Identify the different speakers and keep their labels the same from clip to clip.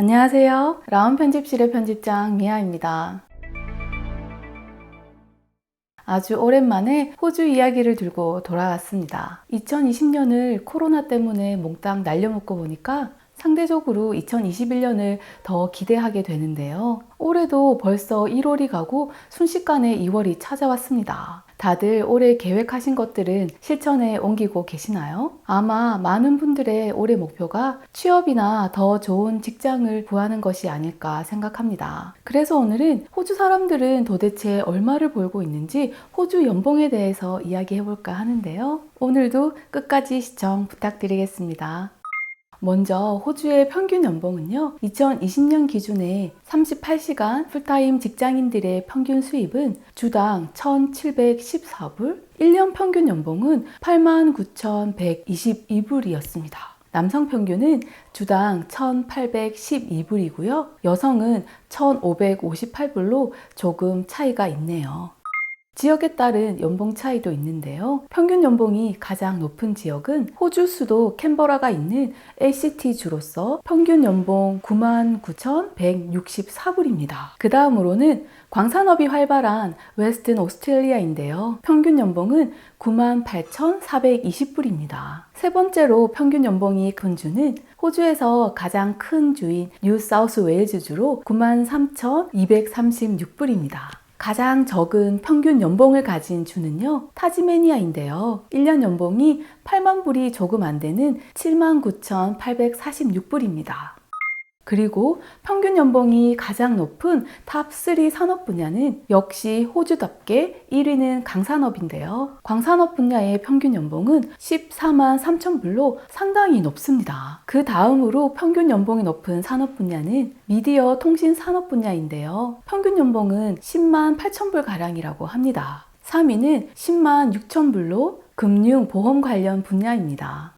Speaker 1: 안녕하세요. 라운 편집실의 편집장 미아입니다. 아주 오랜만에 호주 이야기를 들고 돌아왔습니다. 2020년을 코로나 때문에 몽땅 날려먹고 보니까 상대적으로 2021년을 더 기대하게 되는데요. 올해도 벌써 1월이 가고 순식간에 2월이 찾아왔습니다. 다들 올해 계획하신 것들은 실천에 옮기고 계시나요? 아마 많은 분들의 올해 목표가 취업이나 더 좋은 직장을 구하는 것이 아닐까 생각합니다. 그래서 오늘은 호주 사람들은 도대체 얼마를 벌고 있는지 호주 연봉에 대해서 이야기해볼까 하는데요. 오늘도 끝까지 시청 부탁드리겠습니다. 먼저 호주의 평균 연봉은요, 2020년 기준에 38시간 풀타임 직장인들의 평균 수입은 주당 1,714불, 1년 평균 연봉은 89,122불이었습니다. 남성 평균은 주당 1,812불이고요. 여성은 1,558불로 조금 차이가 있네요. 지역에 따른 연봉 차이도 있는데요. 평균 연봉이 가장 높은 지역은 호주 수도 캔버라가 있는 ACT주로서 평균 연봉 99,164불입니다. 그 다음으로는 광산업이 활발한 웨스턴 오스트레일리아인데요. 평균 연봉은 98,420불입니다. 세 번째로 평균 연봉이 큰 주는 호주에서 가장 큰 주인 뉴사우스웨일즈주로 93,236불입니다. 가장 적은 평균 연봉을 가진 주는요, 타즈메니아인데요. 1년 연봉이 8만 불이 조금 안 되는 79,846불입니다. 그리고 평균 연봉이 가장 높은 탑3 산업 분야는 역시 호주답게 1위는 강산업인데요. 광산업 분야의 평균 연봉은 14만 3천 불로 상당히 높습니다. 그 다음으로 평균 연봉이 높은 산업 분야는 미디어 통신 산업 분야인데요. 평균 연봉은 10만 8천 불 가량이라고 합니다. 3위는 10만 6천 불로 금융 보험 관련 분야입니다.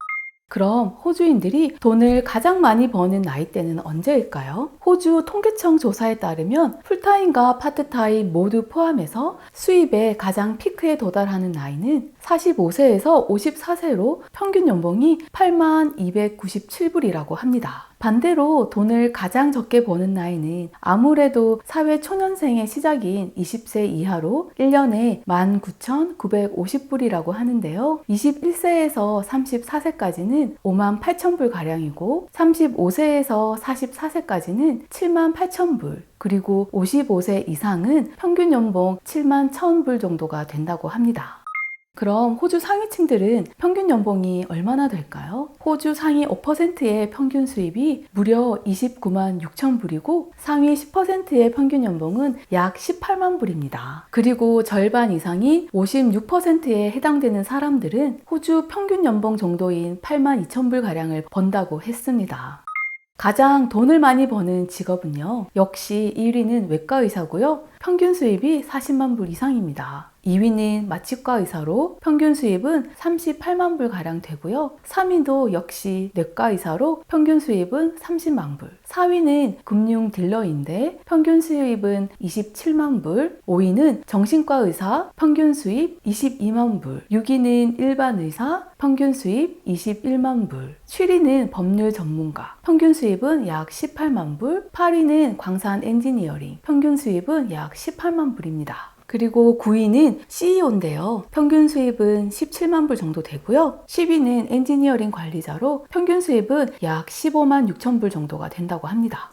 Speaker 1: 그럼 호주인들이 돈을 가장 많이 버는 나이대는 언제일까요? 호주 통계청 조사에 따르면 풀타임과 파트타임 모두 포함해서 수입의 가장 피크에 도달하는 나이는 45세에서 54세로 평균 연봉이 8만 297불이라고 합니다. 반대로 돈을 가장 적게 버는 나이는 아무래도 사회 초년생의 시작인 20세 이하로 1년에 19,950불이라고 하는데요. 21세에서 34세까지는 5만 8천불 가량이고 35세에서 44세까지는 7만 8천불, 그리고 55세 이상은 평균 연봉 7만 1,000불 정도가 된다고 합니다. 그럼 호주 상위층들은 평균 연봉이 얼마나 될까요? 호주 상위 5%의 평균 수입이 무려 29만 6천 불이고 상위 10%의 평균 연봉은 약 18만 불입니다. 그리고 절반 이상이 56%에 해당되는 사람들은 호주 평균 연봉 정도인 8만 2천 불 가량을 번다고 했습니다. 가장 돈을 많이 버는 직업은요, 역시 1위는 외과 의사고요. 평균 수입이 40만 불 이상입니다. 2위는 마취과 의사로 평균 수입은 38만 불 가량 되고요. 3위도 역시 내과 의사로 평균 수입은 30만 불. 4위는 금융 딜러인데 평균 수입은 27만 불. 5위는 정신과 의사, 평균 수입 22만 불. 6위는 일반 의사, 평균 수입 21만 불. 7위는 법률 전문가, 평균 수입은 약 18만 불. 8위는 광산 엔지니어링, 평균 수입은 약 18만 불입니다. 그리고 9위는 CEO인데요. 평균 수입은 17만 불 정도 되고요. 10위는 엔지니어링 관리자로 평균 수입은 약 15만 6천 불 정도가 된다고 합니다.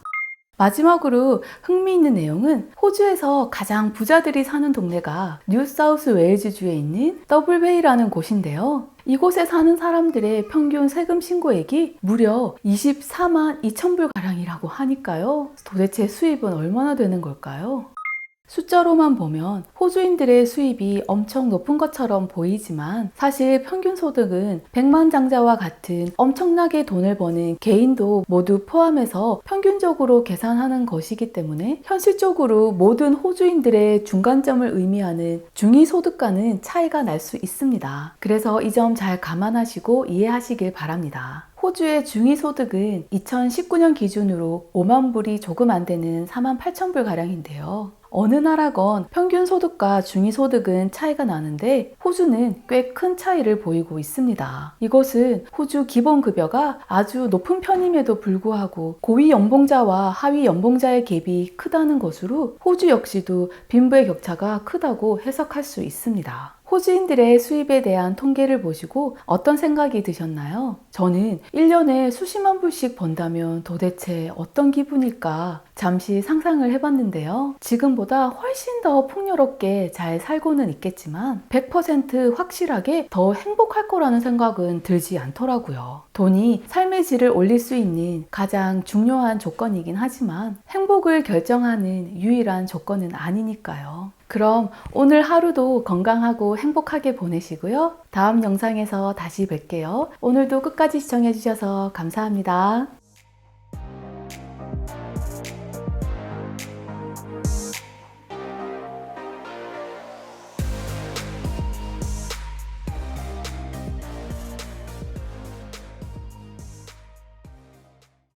Speaker 1: 마지막으로 흥미있는 내용은 호주에서 가장 부자들이 사는 동네가 뉴사우스웨일즈주에 있는 더블베이라는 곳인데요. 이곳에 사는 사람들의 평균 세금 신고액이 무려 24만 2천 불 가량이라고 하니까요. 도대체 수입은 얼마나 되는 걸까요? 숫자로만 보면 호주인들의 수입이 엄청 높은 것처럼 보이지만 사실 평균 소득은 백만장자와 같은 엄청나게 돈을 버는 개인도 모두 포함해서 평균적으로 계산하는 것이기 때문에 현실적으로 모든 호주인들의 중간점을 의미하는 중위소득과는 차이가 날 수 있습니다. 그래서 이 점 잘 감안하시고 이해하시길 바랍니다. 호주의 중위소득은 2019년 기준으로 5만 불이 조금 안 되는 4만 8천 불 가량인데요. 어느 나라건 평균 소득과 중위소득은 차이가 나는데 호주는 꽤 큰 차이를 보이고 있습니다. 이것은 호주 기본급여가 아주 높은 편임에도 불구하고 고위 연봉자와 하위 연봉자의 갭이 크다는 것으로 호주 역시도 빈부의 격차가 크다고 해석할 수 있습니다. 호주인들의 수입에 대한 통계를 보시고 어떤 생각이 드셨나요? 저는 1년에 수십만 불씩 번다면 도대체 어떤 기분일까 잠시 상상을 해봤는데요. 지금보다 훨씬 더 풍요롭게 잘 살고는 있겠지만 100% 확실하게 더 행복할 거라는 생각은 들지 않더라고요. 돈이 삶의 질을 올릴 수 있는 가장 중요한 조건이긴 하지만 행복을 결정하는 유일한 조건은 아니니까요. 그럼 오늘 하루도 건강하고 행복하게 보내시고요. 다음 영상에서 다시 뵐게요. 오늘도 끝까지 시청해주셔서 감사합니다.